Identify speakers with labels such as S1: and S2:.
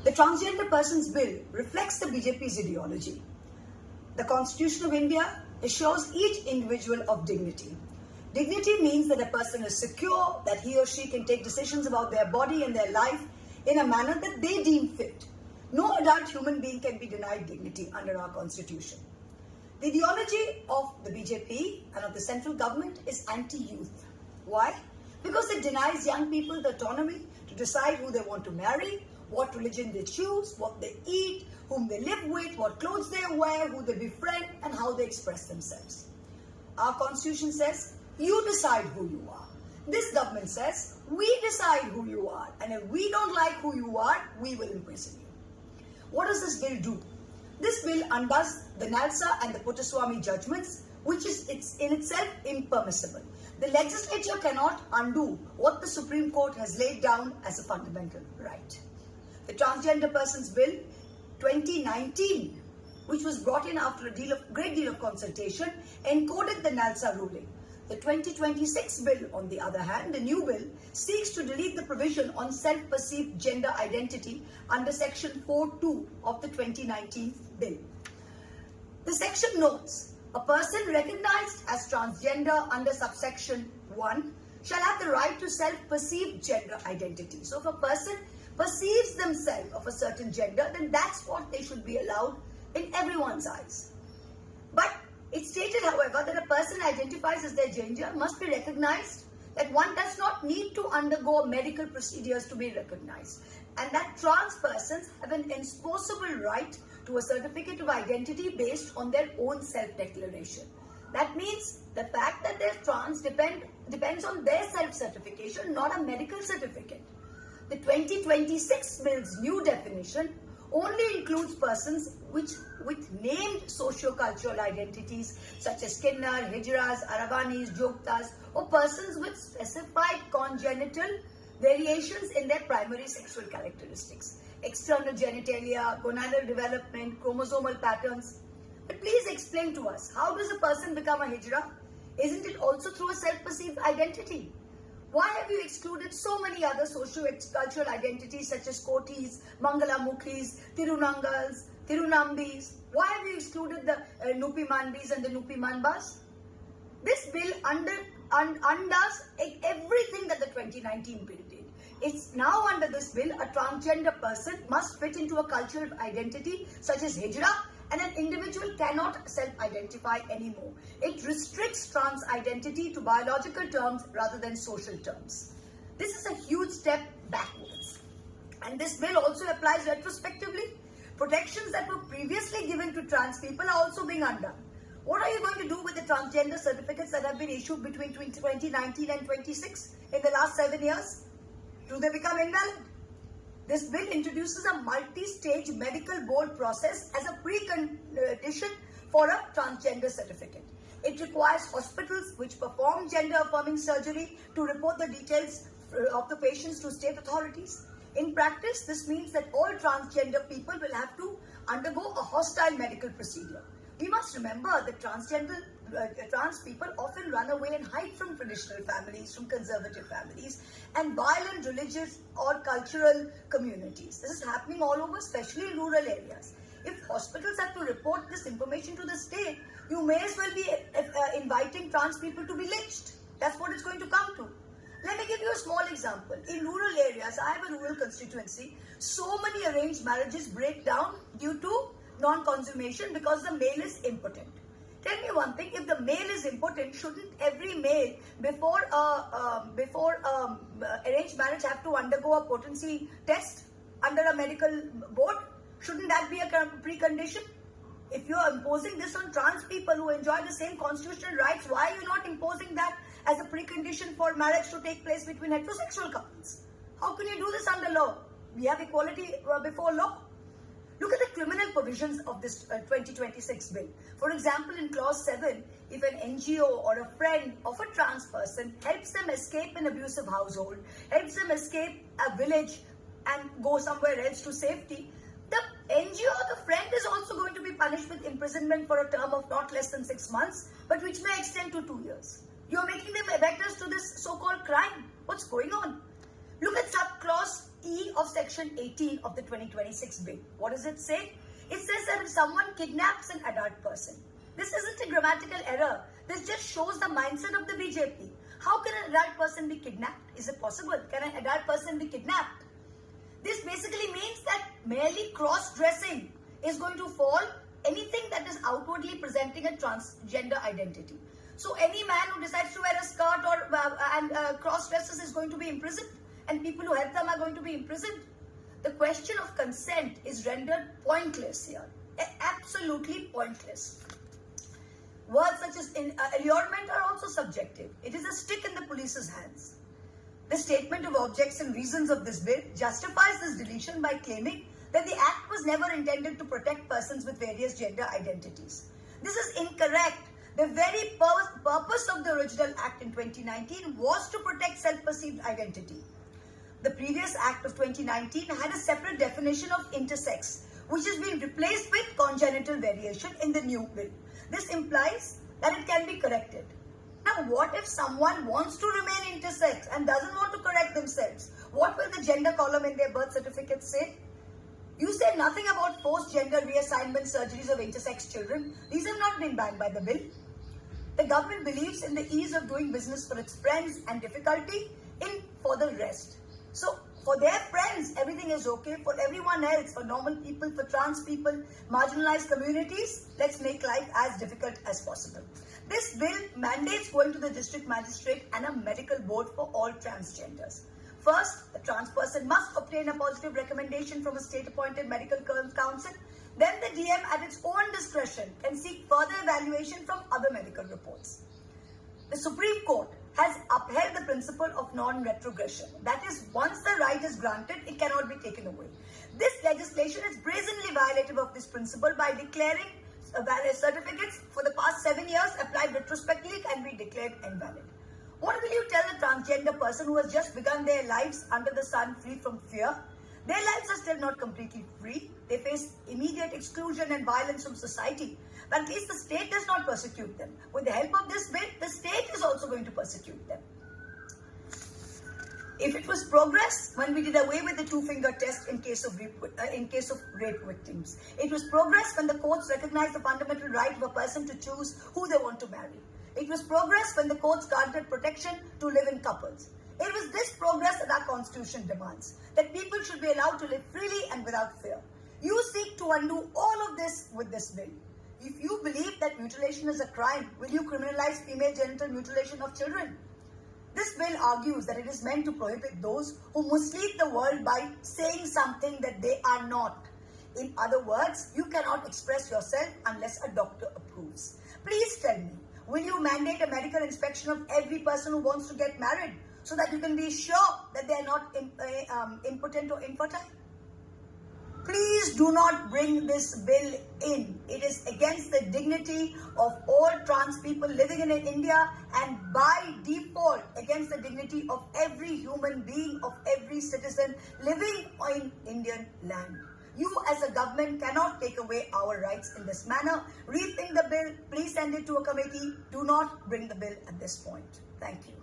S1: The Transgender Persons Bill reflects the BJP's ideology. The Constitution of India assures each individual of dignity. Dignity means that a person is secure, that he or she can take decisions about their body and their life in a manner that they deem fit. No adult human being can be denied dignity under our Constitution. The ideology of the BJP and of the central government is anti-youth. Why? Because it denies young people the autonomy to decide who they want to marry, what religion they choose, what they eat, whom they live with, what clothes they wear, who they befriend, and how they express themselves. Our Constitution says, you decide who you are. This government says, we decide who you are, and if we don't like who you are, we will imprison you. What does this bill do? This bill undoes the Nalsa and the Puttaswamy judgments, which is in itself impermissible. The legislature cannot undo what the Supreme Court has laid down as a fundamental right. The Transgender Persons Bill 2019, which was brought in after a great deal of consultation, encoded the Nalsa ruling. The 2026 bill, on the other hand, the new bill, seeks to delete the provision on self-perceived gender identity under Section 4.2 of the 2019 bill. The section notes, a person recognized as transgender under subsection 1 shall have the right to self-perceived gender identity. So if a person perceives themselves of a certain gender, then that's what they should be allowed in everyone's eyes. But it stated, however, that a person identifies as their gender must be recognized, that one does not need to undergo medical procedures to be recognized, and that trans persons have an enforceable right to a certificate of identity based on their own self-declaration. That means the fact that they're trans depends on their self-certification, not a medical certificate. The 2026 bill's new definition only includes persons with named socio-cultural identities such as Kinnar, Hijras, Aravanis, Jogtas, or persons with specified congenital variations in their primary sexual characteristics, external genitalia, gonadal development, chromosomal patterns. But please explain to us, how does a person become a Hijra? Isn't it also through a self-perceived identity? Why have you excluded so many other socio-cultural identities such as Kotis, Mangalamukhis, Tirunangals, Tirunambis? Why have you excluded the Nupi Manbis and the Nupi Manbas? This bill undoes everything that the 2019 bill did. It's now under this bill, a transgender person must fit into a cultural identity such as Hijra, and an individual cannot self-identify anymore. It restricts trans identity to biological terms rather than social terms. This is a huge step backwards. And this bill also applies retrospectively. Protections that were previously given to trans people are also being undone. What are you going to do with the transgender certificates that have been issued between 2019 and 26 in the last 7 years? Do they become invalid? This bill introduces a multi-stage medical board process as a precondition for a transgender certificate. It requires hospitals which perform gender-affirming surgery to report the details of the patients to state authorities. In practice, this means that all transgender people will have to undergo a hostile medical procedure. We must remember that trans people often run away and hide from traditional families, from conservative families, and violent religious or cultural communities. This is happening all over, especially in rural areas. If hospitals have to report this information to the state, you may as well be inviting trans people to be lynched. That's what it's going to come to. Let me give you a small example. In rural areas, I have a rural constituency, so many arranged marriages break down due to non-consummation because the male is impotent. Tell me one thing, if the male is impotent, shouldn't every male before arranged marriage have to undergo a potency test under a medical board? Shouldn't that be a precondition? If you are imposing this on trans people who enjoy the same constitutional rights, why are you not imposing that as a precondition for marriage to take place between heterosexual couples? How can you do this under law? We have equality before law. Look at the criminal provisions of this 2026 bill. For example, in clause 7, if an NGO or a friend of a trans person helps them escape an abusive household, helps them escape a village and go somewhere else to safety, the NGO or the friend is also going to be punished with imprisonment for a term of not less than 6 months, but which may extend to 2 years. You're making them abettors to this so-called crime. What's going on? Look at subclause E of section 18 of the 2026 bill. What does it say? It says that if someone kidnaps an adult person, this isn't a grammatical error. This just shows the mindset of the BJP. How can an adult person be kidnapped? Is it possible? Can an adult person be kidnapped? This basically means that merely cross-dressing is going to fall anything that is outwardly presenting a transgender identity. So any man who decides to wear a skirt or cross-dresses is going to be imprisoned, and people who help them are going to be imprisoned. The question of consent is rendered pointless here. Absolutely pointless. Words such as allurement are also subjective. It is a stick in the police's hands. The statement of objects and reasons of this bill justifies this deletion by claiming that the act was never intended to protect persons with various gender identities. This is incorrect. The very purpose of the original act in 2019 was to protect self-perceived identity. The previous act of 2019 had a separate definition of intersex, which has been replaced with congenital variation in the new bill. This implies that it can be corrected. Now, what if someone wants to remain intersex and doesn't want to correct themselves? What will the gender column in their birth certificate say? You say nothing about forced gender reassignment surgeries of intersex children. These have not been banned by the bill. The government believes in the ease of doing business for its friends and difficulty for the rest. So, for their friends, everything is okay. For everyone else, for normal people, for trans people, marginalized communities, let's make life as difficult as possible. This bill mandates going to the district magistrate and a medical board for all transgenders. First, the trans person must obtain a positive recommendation from a state-appointed medical council. Then the DM at its own discretion can seek further evaluation from other medical reports. The Supreme Court has upheld the principle of non-retrogression. That is, once the right is granted, it cannot be taken away. This legislation is brazenly violative of this principle by declaring certificates for the past 7 years applied retrospectively can be declared invalid. What will you tell the transgender person who has just begun their lives under the sun free from fear? Their lives are still not completely free. They face immediate exclusion and violence from society. But at least the state does not persecute them. With the help of this bill, the state is also going to persecute them. If it was progress when we did away with the two-finger test in case of rape victims. It was progress when the courts recognized the fundamental right of a person to choose who they want to marry. It was progress when the courts granted protection to live in couples. It was this progress that our constitution demands, that people should be allowed to live freely and without fear. You seek to undo all of this with this bill. If you believe that mutilation is a crime, will you criminalize female genital mutilation of children? This bill argues that it is meant to prohibit those who mislead the world by saying something that they are not. In other words, you cannot express yourself unless a doctor approves. Please tell me, will you mandate a medical inspection of every person who wants to get married so that you can be sure that they are not impotent or infertile? Please do not bring this bill in. It is against the dignity of all trans people living in India and by default against the dignity of every human being, of every citizen living in Indian land. You as a government cannot take away our rights in this manner. Rethink the bill. Please send it to a committee. Do not bring the bill at this point. Thank you.